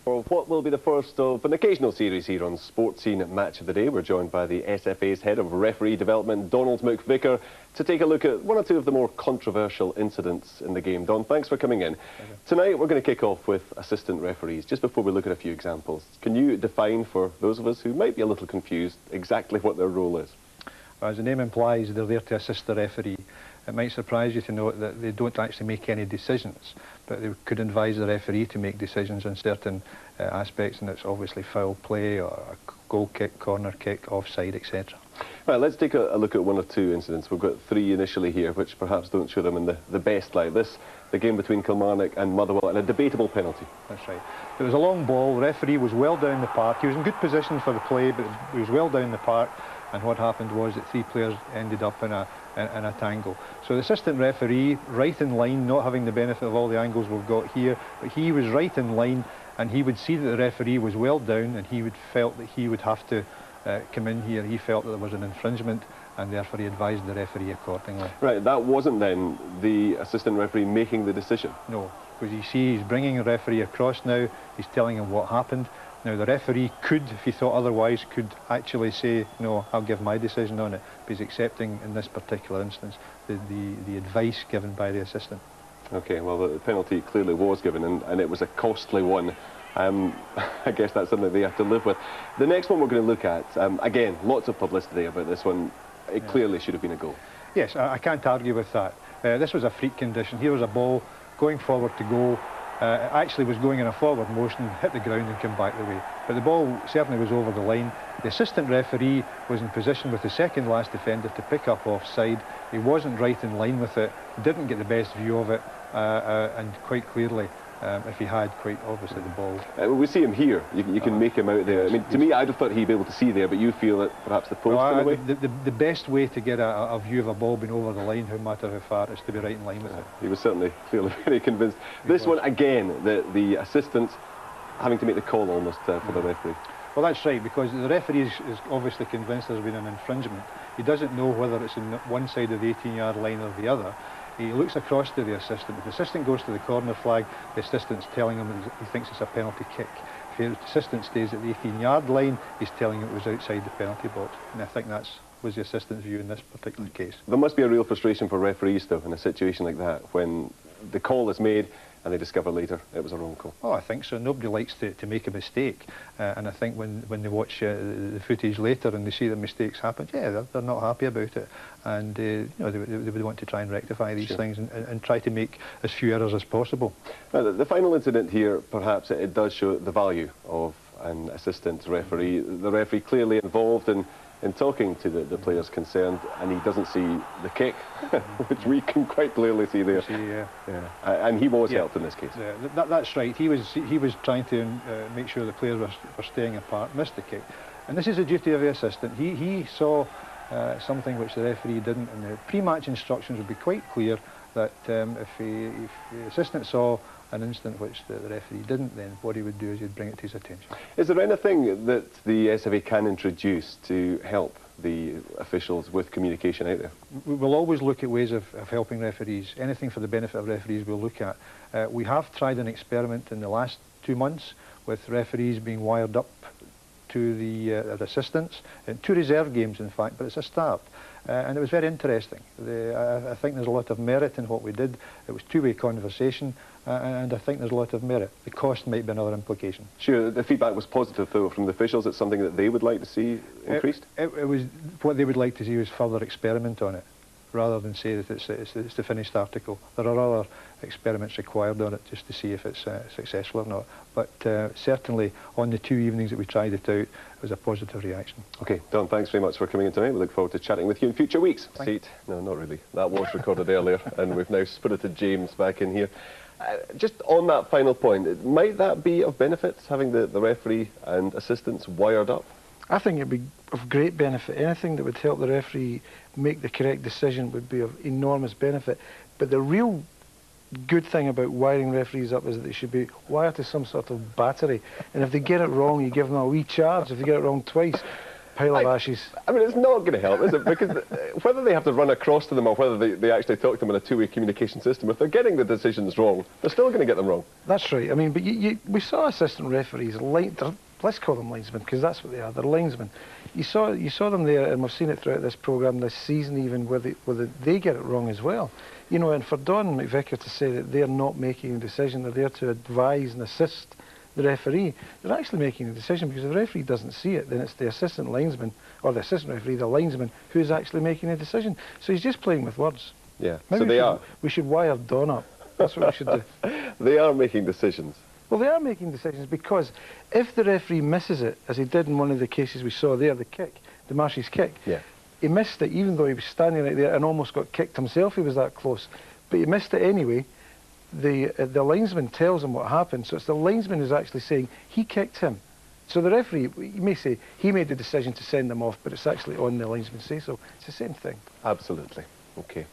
For what will be the first of an occasional series here on Sports Scene Match of the Day, we're joined by the SFA's Head of Referee Development, Donald McVicker, to take a look at one or two of the more controversial incidents in the game. Don, thanks for coming in. Tonight we're going to kick off with assistant referees. Just before we look at a few examples, can you define for those of us who might be a little confused exactly what their role is? As the name implies, they're there to assist the referee. It might surprise you to know that they don't actually make any decisions, but they could advise the referee to make decisions on certain aspects, and it's obviously foul play or a goal kick, corner kick, offside, etc. Right, let's take a look at one or two incidents. We've got three initially here, which perhaps don't show them in the best light. The game between Kilmarnock and Motherwell, and a debatable penalty. That's right. It was a long ball. The referee was well down the park. He was in good position for the play, but he was well down the park. And what happened was that three players ended up in a tangle. So the assistant referee, right in line, not having the benefit of all the angles we've got here, but he was right in line, and he would see that the referee was well down, and he felt that he would have to come in here. He felt that there was an infringement, and therefore he advised the referee accordingly. Right, that wasn't then the assistant referee making the decision? No, because you see he's bringing the referee across now, he's telling him what happened. Now the referee could, if he thought otherwise, could actually say, no, I'll give my decision on it, but he's accepting in this particular instance the advice given by the assistant. Okay, well the penalty clearly was given, and it was a costly one. I guess that's something they have to live with. The next one we're going to look at, again, lots of publicity about this one. It clearly should have been a goal. Yes, I can't argue with that. This was a freak condition. Here was a ball going forward to goal. It actually was going in a forward motion, hit the ground and came back the way. But the ball certainly was over the line. The assistant referee was in position with the second last defender to pick up offside. He wasn't right in line with it, didn't get the best view of it, and quite clearly, if he had, quite obviously the ball. We see him here. You can make him out there. I mean, to me, I'd have thought he'd be able to see there, but you feel that perhaps the post in a way? The best way to get a view of a ball being over the line, no matter how far, is to be right in line with it. He was certainly clearly very convinced. This one, again, the assistant having to make the call almost for the referee. Well, that's right, because the referee is obviously convinced there's been an infringement. He doesn't know whether it's on one side of the 18-yard line or the other. He looks across to the assistant. If the assistant goes to the corner flag, the assistant's telling him that he thinks it's a penalty kick. If the assistant stays at the 18-yard line, he's telling him it was outside the penalty box. And I think that was the assistant's view in this particular case. There must be a real frustration for referees, though, in a situation like that, when the call is made and they discover later it was a wrong call. Oh, I think so. Nobody likes to make a mistake, and I think when they watch the footage later and they see the mistakes happen, yeah, they're not happy about it, and you know, they would want to try and rectify these things and try to make as few errors as possible. Now, the final incident here, perhaps it does show the value of an assistant referee. The referee clearly involved in talking to the players concerned, and he doesn't see the kick, which we can quite clearly see there. And he was helped in this case. Yeah, that's right. He was trying to make sure the players were staying apart, missed the kick. And this is the duty of the assistant. He saw something which the referee didn't, and the pre-match instructions would be quite clear that if the assistant saw an incident which the referee didn't, then what he would do is he'd bring it to his attention. Is there anything that the SFA can introduce to help the officials with communication out there? We'll always look at ways of helping referees. Anything for the benefit of referees we'll look at. We have tried an experiment in the last 2 months with referees being wired up to the assistants, in 2 reserve games in fact, but it's a start. And it was very interesting. I think there's a lot of merit in what we did. It was two-way conversation, and I think there's a lot of merit. The cost might be another implication. Sure, the feedback was positive though from the officials. It's something that they would like to see increased? It was what they would like to see was further experiment on it, rather than say that it's the finished article. There are other experiments required on it just to see if it's successful or not. But certainly on the 2 evenings that we tried it out, it was a positive reaction. Okay, Don, thanks very much for coming in tonight. We look forward to chatting with you in future weeks. No, not really. That was recorded earlier, and we've now spirited James back in here. Just on that final point, might that be of benefit, having the referee and assistants wired up? I think it'd be of great benefit. Anything that would help the referee make the correct decision would be of enormous benefit. But the real good thing about wiring referees up is that they should be wired to some sort of battery. And if they get it wrong, you give them a wee charge. If they get it wrong twice, pile of ashes. I mean, it's not going to help, is it? Because whether they have to run across to them or whether they actually talk to them in a two-way communication system, if they're getting the decisions wrong, they're still going to get them wrong. That's right. I mean, but we saw assistant referees, let's call them linesmen, because that's what they are. They're linesmen. You saw them there, and we've seen it throughout this programme this season, even whether they get it wrong as well. You know, and for Don McVicker to say that they're not making a decision, they're there to advise and assist the referee, they're actually making a decision, because if the referee doesn't see it, then it's the assistant linesman, or the assistant referee, the linesman, who's actually making a decision. So he's just playing with words. Yeah, Maybe so they are. We should wire Don up. That's what we should do. They are making decisions. Well, they are making decisions, because if the referee misses it, as he did in one of the cases we saw there, the kick, the Marshy's kick, yeah. He missed it even though he was standing right there and almost got kicked himself, he was that close. But he missed it anyway. The linesman tells him what happened, so it's the linesman who's actually saying he kicked him. So the referee, you may say, he made the decision to send him off, but it's actually on the linesman's say-so. It's the same thing. Absolutely. Okay.